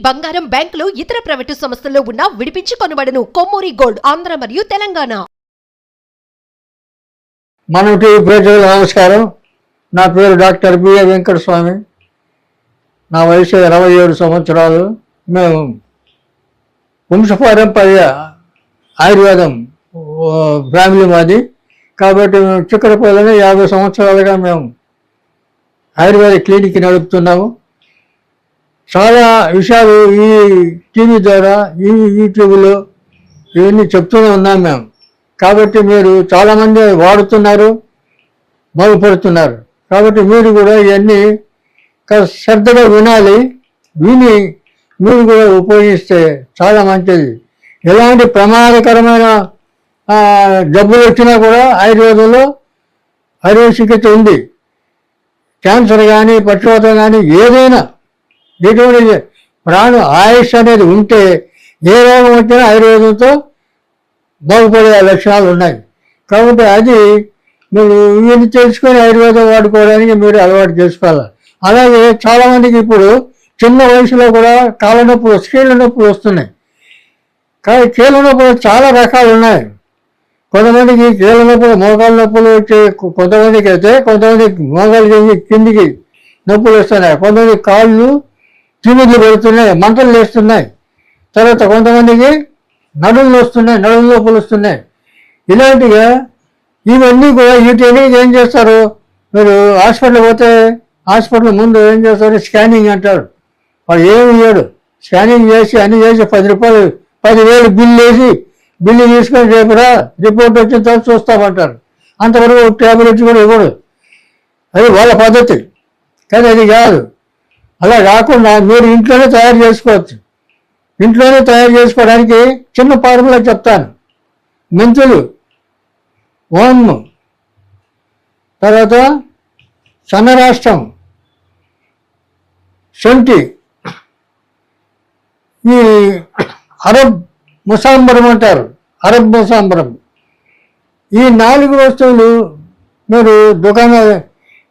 బంగారం బ్యాంకులు ఇతర ప్రైవేటు సంస్థల్లో ఉన్న విడిపించి కొనబడను. కొమ్మూరి గోల్డ్ ఆంధ్ర మరియు తెలంగాణ. మన టీవీ ప్రజలకు నమస్కారం. నా పేరు డాక్టర్ బిఏ వెంకటస్వామి. నా వయసు 27 సంవత్సరాలు. మేము వంశపారంపర్య ఆయుర్వేదం ఫ్యామిలీ మాది. కాబట్టి మేము చిక్కడపల్లిలో 50 సంవత్సరాలుగా మేము ఆయుర్వేద క్లినిక్ నడుపుతున్నాము. చాలా విషయాలు ఈ టీవీ ద్వారా ఈ యూట్యూబ్లో ఇవన్నీ చెప్తూనే ఉన్నాం మేము. కాబట్టి మీరు చాలామంది వాడుతున్నారు, బాగుపడుతున్నారు. కాబట్టి మీరు కూడా ఇవన్నీ శ్రద్ధగా వినాలి. విని మీరు కూడా ఉపయోగిస్తే చాలా మంచిది. ఎలాంటి ప్రమాదకరమైన జబ్బులు వచ్చినా కూడా ఆయుర్వేదంలో ఆయుర్వేద చికిత్స ఉంది. క్యాన్సర్ కానీ, పక్షవాతం కానీ, ఏదైనా ఎటువంటి ప్రాణ ఆయుష్ అనేది ఉంటే ఏ రోగం వచ్చినా ఆయుర్వేదంతో బాగుపడే లక్షణాలు ఉన్నాయి. కాబట్టి అది మీరు ఇవన్నీ తెలుసుకొని ఆయుర్వేదం వాడుకోవడానికి మీరు అలవాటు చేసుకోవాలి. అలాగే చాలామందికి ఇప్పుడు చిన్న వయసులో కూడా కాళ్ళ నొప్పులు, కీళ్ళ నొప్పులు వస్తున్నాయి. కానీ కీళ్ళ నొప్పులు చాలా రకాలు ఉన్నాయి. కొంతమందికి కీళ్ళ నొప్పులు, మోకాళ్ళ నొప్పులు వచ్చే కొంతమందికి అయితే, కొంతమందికి మోకాళ్ళ కిందికి నొప్పులు వస్తున్నాయి. కొంతమంది కాళ్ళు తిమ్మిళ్ళు పెడుతున్నాయి, మంటలు లేస్తున్నాయి. తర్వాత కొంతమందికి నడుములు వస్తున్నాయి, నడుము నొప్పులు వస్తున్నాయి. ఇలాంటిగా ఇవన్నీ కూడా వీటికి ఏం చేస్తారు, మీరు హాస్పిటల్ పోతే హాస్పిటల్ ముందు ఏం చేస్తారు, స్కానింగ్ అంటారు. వాడు ఏమి ఇయ్యాడు, స్కానింగ్ చేసి అన్ని చేసి 10 రూపాయలు 10,000 బిల్లు వేసి బిల్లు తీసుకొని రేపురా రిపోర్ట్ వచ్చిన తర్వాత చూస్తామంటారు. అంతవరకు ట్యాబ్లెట్స్ కూడా ఇవ్వడు. అది వాళ్ళ పద్ధతి. కానీ అది కాదు. అలా కాకుండా మీరు ఇంట్లోనే తయారు చేసుకోవచ్చు. ఇంట్లోనే తయారు చేసుకోవడానికి చిన్న ఫార్ములా చెప్తాను. మెంతులు, ఓము, తర్వాత సన్నరాష్ట్రం, శొంఠి, ఈ అరబ్ ముసాంబరం అంటారు, అరబ్ ముసాంబరం. ఈ 4 వస్తువులు మీరు దుకాణాలు,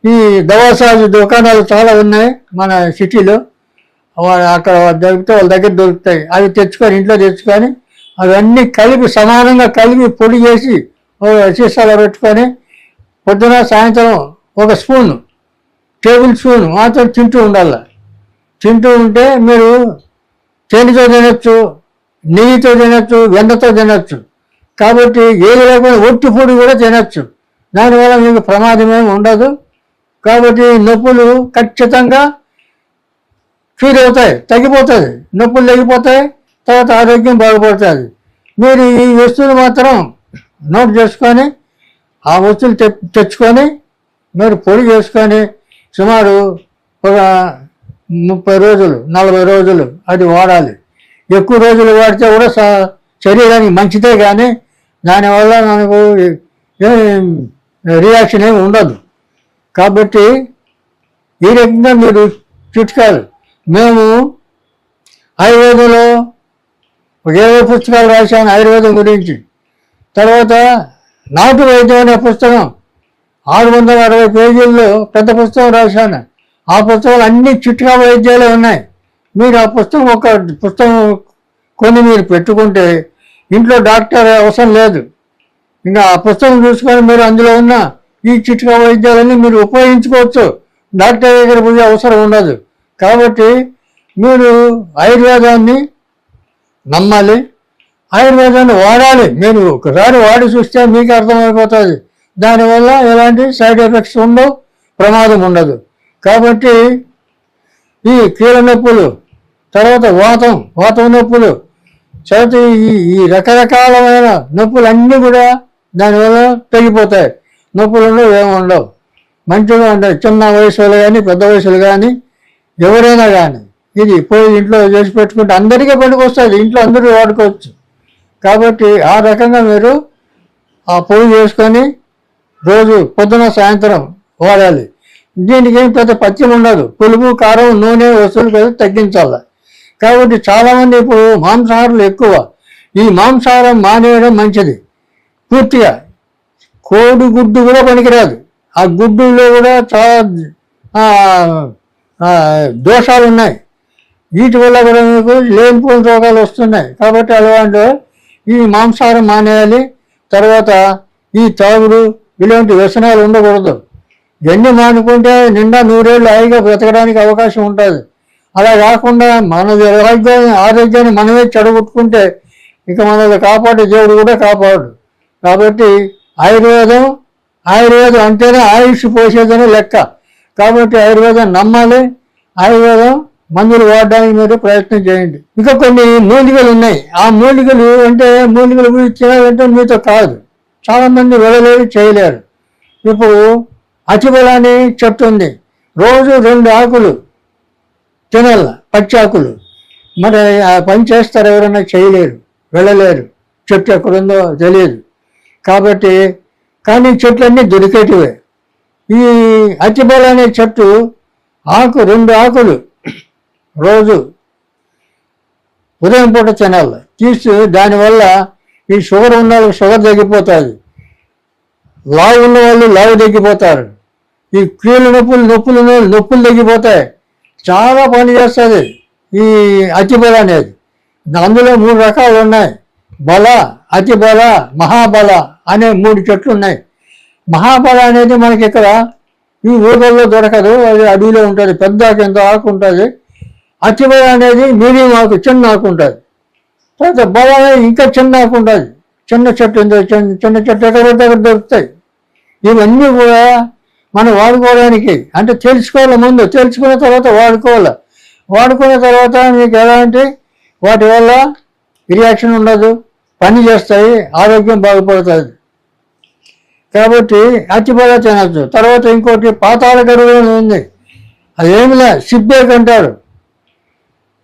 ఈ దవాసాజు దుకాణాలు చాలా ఉన్నాయి మన సిటీలో. అక్కడ దొరికితే వాళ్ళ దగ్గర దొరుకుతాయి. అవి తెచ్చుకొని ఇంట్లో తెచ్చుకొని అవన్నీ కలిపి సమానంగా కలిపి పొడి చేసి సీసాలో పెట్టుకొని పొద్దున సాయంత్రం 1 స్పూన్, టేబుల్ స్పూన్ మాత్రం తింటూ ఉండాలి. తింటూ ఉంటే మీరు తేనెతో తినచ్చు, నెయ్యితో తినచ్చు, వెన్నతో తినచ్చు. కాబట్టి ఏది లేకుండా ఒట్టి పొడి కూడా తినచ్చు. దానివల్ల మీకు ప్రమాదమేమి ఉండదు. కాబట్టి నొప్పులు ఖచ్చితంగా క్యూర్ అవుతాయి, తగ్గిపోతుంది. నొప్పులు తగ్గిపోతాయి, తర్వాత ఆరోగ్యం బాగుపడుతుంది. మీరు ఈ వస్తువులు మాత్రం నోట్ చేసుకొని ఆ వస్తువులు తెచ్చుకొని మీరు పొడి చేసుకొని సుమారు ఒక 30 రోజులు 40 రోజులు అది వాడాలి. ఎక్కువ రోజులు వాడితే కూడా శరీరానికి మంచిదే, కానీ దానివల్ల మనకు రియాక్షన్ ఏమి ఉండదు. కాబట్టి ఈ రకంగా మీరు చిట్కాలు, మేము ఆయుర్వేదంలో 20 పుస్తకాలు రాశాను ఆయుర్వేదం గురించి. తర్వాత నాటు వైద్యం అనే పుస్తకం 660 పేజీల్లో పెద్ద పుస్తకం రాశాను. ఆ పుస్తకాలు అన్ని చిట్కా వైద్యాలే ఉన్నాయి. మీరు ఆ పుస్తకం కొని మీరు పెట్టుకుంటే ఇంట్లో డాక్టర్ అవసరం లేదు. ఇంకా ఆ పుస్తకం చూసుకొని మీరు అందులో ఉన్న ఈ చిట్కా వైద్యాలన్నీ మీరు ఉపయోగించుకోవచ్చు. డాక్టర్ దగ్గర పోయే అవసరం ఉండదు. కాబట్టి మీరు ఆయుర్వేదాన్ని నమ్మాలి, ఆయుర్వేదాన్ని వాడాలి. మీరు ఒకసారి వాడి చూస్తే మీకు అర్థమైపోతుంది. దానివల్ల ఎలాంటి సైడ్ ఎఫెక్ట్స్ ఉండవు, ప్రమాదం ఉండదు. కాబట్టి ఈ కీళ్ళ నొప్పులు, తర్వాత వాతం నొప్పులు, తర్వాత ఈ రకరకాలమైన నొప్పులు అన్నీ కూడా దానివల్ల తగ్గిపోతాయి. నొప్పులు ఉండవు, ఏమి ఉండవు, మంచిగా ఉంటాయి. చిన్న వయసులు కానీ పెద్ద వయసులు కానీ ఎవరైనా కానీ ఇది పోయి ఇంట్లో చేసి పెట్టుకుంటే అందరికీ పనికొస్తుంది. ఇంట్లో అందరూ వాడుకోవచ్చు. కాబట్టి ఆ రకంగా మీరు ఆ పొడి చేసుకొని రోజు పొద్దున సాయంత్రం వాడాలి. దీనికి ఏం పెద్ద పథ్యం ఉండదు. పులుపు, కారం, నూనె వస్తువులు కదా తగ్గించాలి. కాబట్టి చాలామంది ఇప్పుడు మాంసాహారులు ఎక్కువ. ఈ మాంసాహారం మానేయడం మంచిది. పూర్తిగా కోడి గుడ్డు కూడా పనికిరాదు. ఆ గుడ్డులో కూడా చాలా దోషాలు ఉన్నాయి. వీటి వల్ల కూడా మీకు లేనిపోయిన రోగాలు వస్తున్నాయి. కాబట్టి అలాంటి ఈ మాంసాహారం మానేయాలి. తర్వాత ఈ తాగుడు ఇలాంటి వ్యసనాలు ఉండకూడదు. ఇవన్నీ మానుకుంటే నిండా 100 ఏళ్ళు హాయిగా బ్రతకడానికి అవకాశం ఉంటుంది. అలా కాకుండా మన ఆరోగ్యాన్ని మనమే చెడగొట్టుకుంటే ఇక మనల్ని కాపాడే దేవుడు కూడా కాపాడు. కాబట్టి ఆయుర్వేదం అంటేనే ఆయుష్ పోసేదని లెక్క. కాబట్టి ఆయుర్వేదం నమ్మాలి. ఆయుర్వేదం మందులు వాడడానికి మీరు ప్రయత్నం చేయండి. ఇంకా కొన్ని మూలికలు ఉన్నాయి. ఆ మూలికలు గురించి తినాలంటే మీతో కాదు, చాలామంది వెళ్ళలేరు, చేయలేరు. ఇప్పుడు అతిబలాన్ని చెట్టు ఉంది. రోజు 2 ఆకులు తినాల, పచ్చి ఆకులు. మరి ఆ పని చేస్తారు ఎవరైనా? చేయలేరు, వెళ్ళలేరు. చెట్టు ఎక్కడుందో తెలియదు. కాబట్టి కానీ చెట్లన్నీ దొరికేటివే. ఈ అతిబల అనే చెట్టు 2 ఆకులు రోజు ఉదయం పూట తినాలి. తీసి దానివల్ల ఈ షుగర్ ఉన్న వాళ్ళకి షుగర్ తగ్గిపోతుంది, లావు ఉన్న వాళ్ళు లావు తగ్గిపోతారు, ఈ కీళ్ళ నొప్పులు తగ్గిపోతాయి. చాలా పని చేస్తుంది ఈ అతిబల అనేది. అందులో 3 రకాలు ఉన్నాయి. బల, అతిబల, మహాబల అనే 3 చెట్లు ఉన్నాయి. మహాబల అనేది మనకి ఇక్కడ ఈ ఊళ్ళల్లో దొరకదు, అది అడవిలో ఉంటుంది. పెద్ద ఎంత ఆకు ఉంటుంది. అతిబల అనేది మీడియం ఆకు, చిన్న ఆకు ఉంటుంది. తర్వాత బల అనేది ఇంకా చిన్న ఆకు ఉంటుంది. చిన్న చెట్టు చిన్న చెట్టు ఎక్కడ దొరుకుతాయి. ఇవన్నీ కూడా మనం వాడుకోవడానికి అంటే తెలుసుకోవాలి. ముందు తెలుసుకున్న తర్వాత వాడుకోవాలి. వాడుకున్న తర్వాత మీకు ఎలాంటి వాటి వల్ల రియాక్షన్ ఉండదు, పని చేస్తాయి, ఆరోగ్యం బాగుపడుతుంది. కాబట్టి అతిబల తినచ్చు. తర్వాత ఇంకోటి పాతాళ గరుడు ఉంది. అదేమిలే, సిబ్బేక్ అంటారు,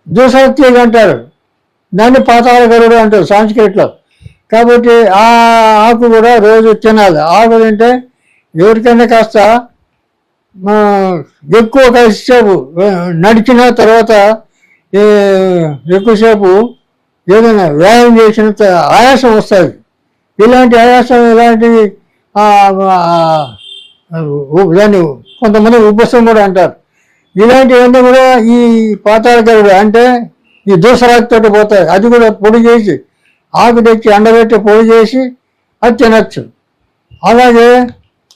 దూసరత్యేక్ అంటారు. దాన్ని పాతాళ గరుడు అంటారు సంస్కృతిలో. కాబట్టి ఆ ఆకు కూడా రోజు తినాలి. ఆకు తింటే ఎవరికైనా కాస్త ఎక్కువ కాసేపు నడిచిన తర్వాత ఎక్కువసేపు ఏదైనా వ్యాయామం చేసిన ఆయాసం వస్తుంది. ఇలాంటి ఆయాసం దాన్ని కొంతమంది ఉపసం కూడా అంటారు. ఇలాంటివన్నీ కూడా ఈ పాతాళ గరుడు అంటే ఈ దూసరాకుతోటి పోతాయి. అది కూడా పొడి చేసి ఆకు తెచ్చి ఎండబెట్టి పొడి చేసి అది తినచ్చు. అలాగే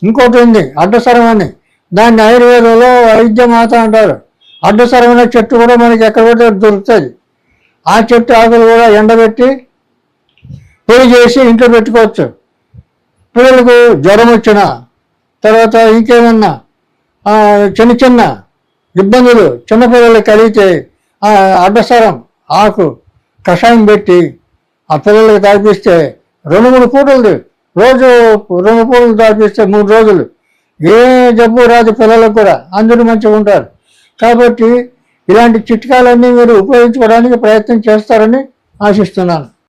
ఇంకోటి ఉంది అడ్డసరం అని. దాన్ని ఆయుర్వేదంలో వైద్యమాత అంటారు. అడ్డసరం అనే చెట్టు కూడా మనకి ఎక్కడ పడితే దొరుకుతుంది. ఆ చెట్టు ఆకులు కూడా ఎండబెట్టి పొడి చేసి ఇంట్లో పెట్టుకోవచ్చు. పిల్లలకు జ్వరం వచ్చినా, తర్వాత ఇంకేమన్నా చిన్న ఇబ్బందులు చిన్నపిల్లలు కలిగితే ఆ అడ్డసరం ఆకు కషాయం పెట్టి ఆ పిల్లలకి తాగిపిస్తే 2-3 పూటలు, రోజు 2 పూటలు తాగిపిస్తే 3 రోజులు ఏ జబ్బు రాదు. పిల్లలకు కూడా అందరూ మంచిగా ఉంటారు. కాబట్టి ఇలాంటి చిట్కాలన్నీ మీరు ఉపయోగించుకోవడానికి ప్రయత్నం చేస్తారని ఆశిస్తున్నాను.